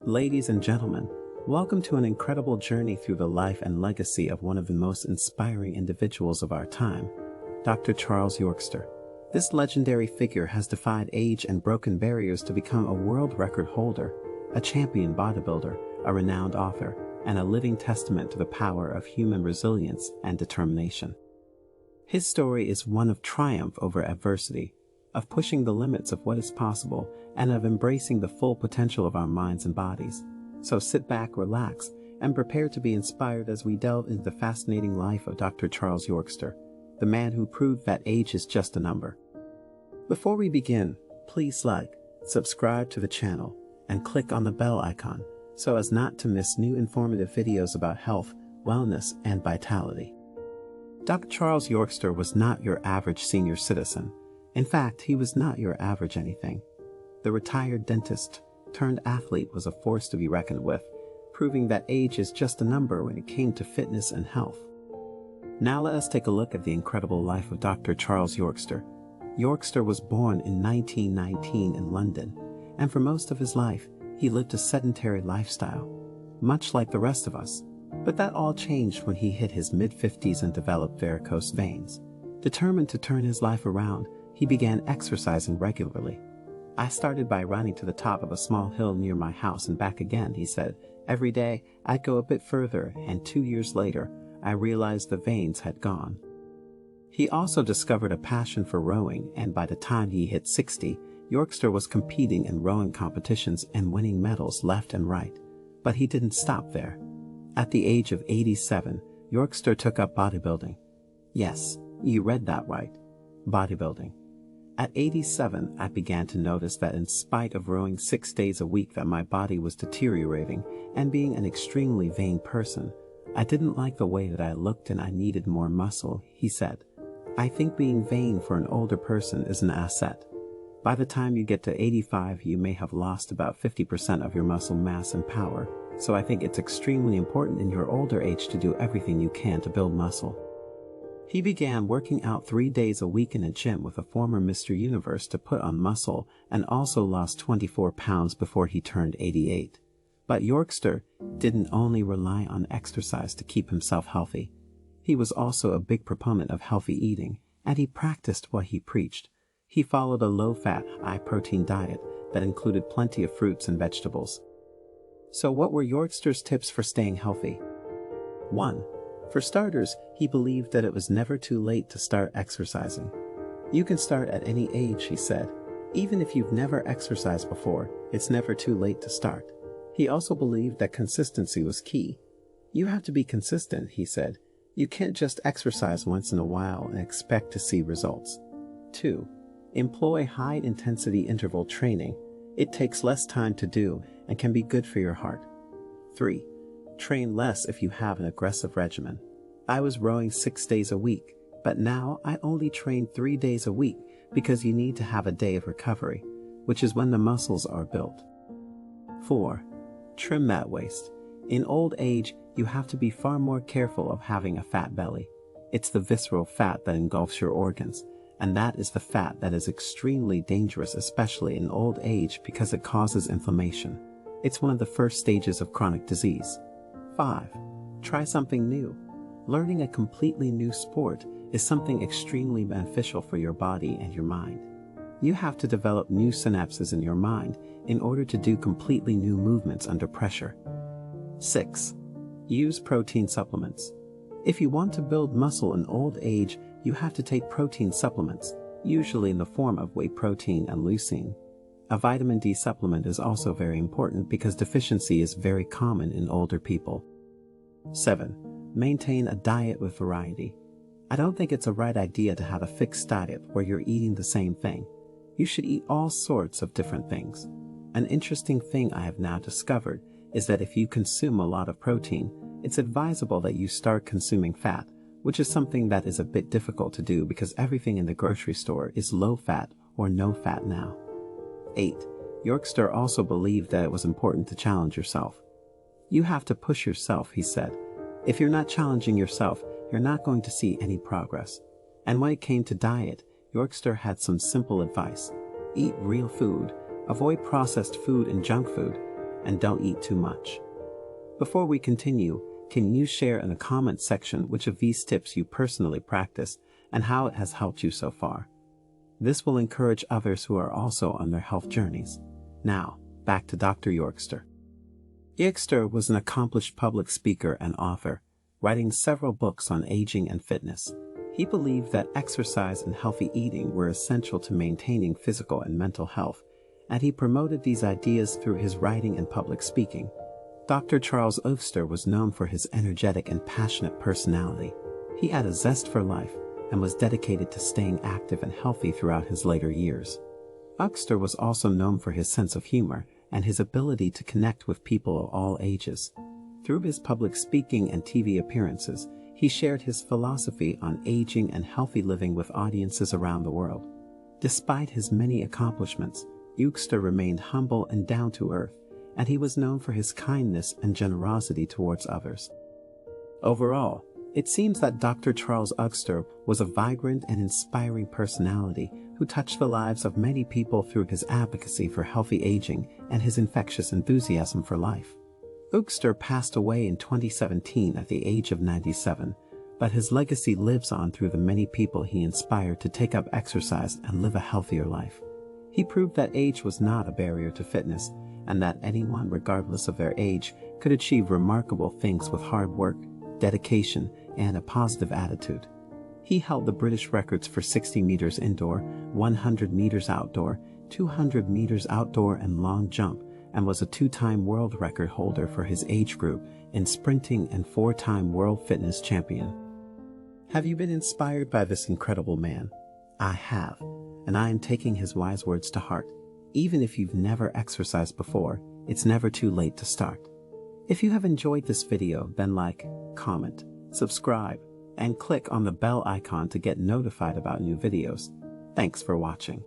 Ladies and gentlemen, welcome to an incredible journey through the life and legacy of one of the most inspiring individuals of our time, Dr. Charlse Eugster. This legendary figure has defied age and broken barriers to become a world record holder, a champion bodybuilder, a renowned author, and a living testament to the power of human resilience and determination. His story is one of triumph over adversity, of pushing the limits of what is possible, and of embracing the full potential of our minds and bodies. So sit back, relax, and prepare to be inspired as we delve into the fascinating life of Dr. Charlse Eugster, the man who proved that age is just a number. Before we begin, please like, subscribe to the channel, and click on the bell icon so as not to miss new informative videos about health, wellness, and vitality. Dr. Charlse Eugster was not your average senior citizen. In fact, he was not your average anything. The retired dentist turned athlete was a force to be reckoned with, proving that age is just a number when it came to fitness and health. Now let us take a look at the incredible life of Dr. Charlse Eugster. Eugster was born in 1919 in London, and for most of his life, he lived a sedentary lifestyle, much like the rest of us. But that all changed when he hit his mid-50s and developed varicose veins. Determined to turn his life around, he began exercising regularly. "I started by running to the top of a small hill near my house and back again," he said. "Every day, I'd go a bit further, and 2 years later, I realized the veins had gone." He also discovered a passion for rowing, and by the time he hit 60, Eugster was competing in rowing competitions and winning medals left and right. But he didn't stop there. At the age of 87, Eugster took up bodybuilding. Yes, you read that right. Bodybuilding. At 87, I began to notice that in spite of rowing 6 days a week that my body was deteriorating, and being an extremely vain person, I didn't like the way that I looked and I needed more muscle, he said. "I think being vain for an older person is an asset. By the time you get to 85, you may have lost about 50% of your muscle mass and power, so I think it's extremely important in your older age to do everything you can to build muscle." He began working out 3 days a week in a gym with a former Mr. Universe to put on muscle, and also lost 24 pounds before he turned 88. But Eugster didn't only rely on exercise to keep himself healthy. He was also a big proponent of healthy eating, and he practiced what he preached. He followed a low-fat, high-protein diet that included plenty of fruits and vegetables. So what were Eugster's tips for staying healthy? 1. For starters, he believed that it was never too late to start exercising. "You can start at any age," he said. "Even if you've never exercised before, it's never too late to start." He also believed that consistency was key. "You have to be consistent," he said. "You can't just exercise once in a while and expect to see results." 2. Employ high-intensity interval training. It takes less time to do and can be good for your heart. 3. Train less if you have an aggressive regimen. "I was rowing 6 days a week, but now I only train 3 days a week because you need to have a day of recovery, which is when the muscles are built." 4. Trim that waist. In old age, you have to be far more careful of having a fat belly. It's the visceral fat that engulfs your organs, and that is the fat that is extremely dangerous, especially in old age, because it causes inflammation. It's one of the first stages of chronic disease. 5. Try something new. Learning a completely new sport is something extremely beneficial for your body and your mind. You have to develop new synapses in your mind in order to do completely new movements under pressure. 6. Use protein supplements. If you want to build muscle in old age, you have to take protein supplements, usually in the form of whey protein and leucine. A vitamin D supplement is also very important because deficiency is very common in older people. 7. Maintain a diet with variety. I don't think it's a right idea to have a fixed diet where you're eating the same thing. You should eat all sorts of different things. An interesting thing I have now discovered is that if you consume a lot of protein, it's advisable that you start consuming fat, which is something that is a bit difficult to do because everything in the grocery store is low fat or no fat now. 8. Eugster also believed that it was important to challenge yourself. "You have to push yourself," he said. "If you're not challenging yourself, you're not going to see any progress." And when it came to diet, Eugster had some simple advice. Eat real food, avoid processed food and junk food, and don't eat too much. Before we continue, can you share in the comment section which of these tips you personally practice and how it has helped you so far? This will encourage others who are also on their health journeys. Now, back to Dr. Eugster. Eugster was an accomplished public speaker and author, writing several books on aging and fitness. He believed that exercise and healthy eating were essential to maintaining physical and mental health, and he promoted these ideas through his writing and public speaking. Dr. Charlse Eugster was known for his energetic and passionate personality. He had a zest for life and was dedicated to staying active and healthy throughout his later years. Eugster was also known for his sense of humor and his ability to connect with people of all ages. Through his public speaking and TV appearances, he shared his philosophy on aging and healthy living with audiences around the world. Despite his many accomplishments, Eugster remained humble and down to earth, and he was known for his kindness and generosity towards others. Overall, it seems that Dr. Charlse Eugster was a vibrant and inspiring personality who touched the lives of many people through his advocacy for healthy aging and his infectious enthusiasm for life. Eugster passed away in 2017 at the age of 97, but his legacy lives on through the many people he inspired to take up exercise and live a healthier life. He proved that age was not a barrier to fitness, and that anyone, regardless of their age, could achieve remarkable things with hard work, dedication, and a positive attitude. He held the British records for 60 meters indoor, 100 meters outdoor, 200 meters outdoor and long jump, and was a 2-time world record holder for his age group in sprinting and 4-time world fitness champion. Have you been inspired by this incredible man? I have, and I am taking his wise words to heart. Even if you've never exercised before, it's never too late to start. If you have enjoyed this video, then like, comment, subscribe, and click on the bell icon to get notified about new videos. Thanks for watching.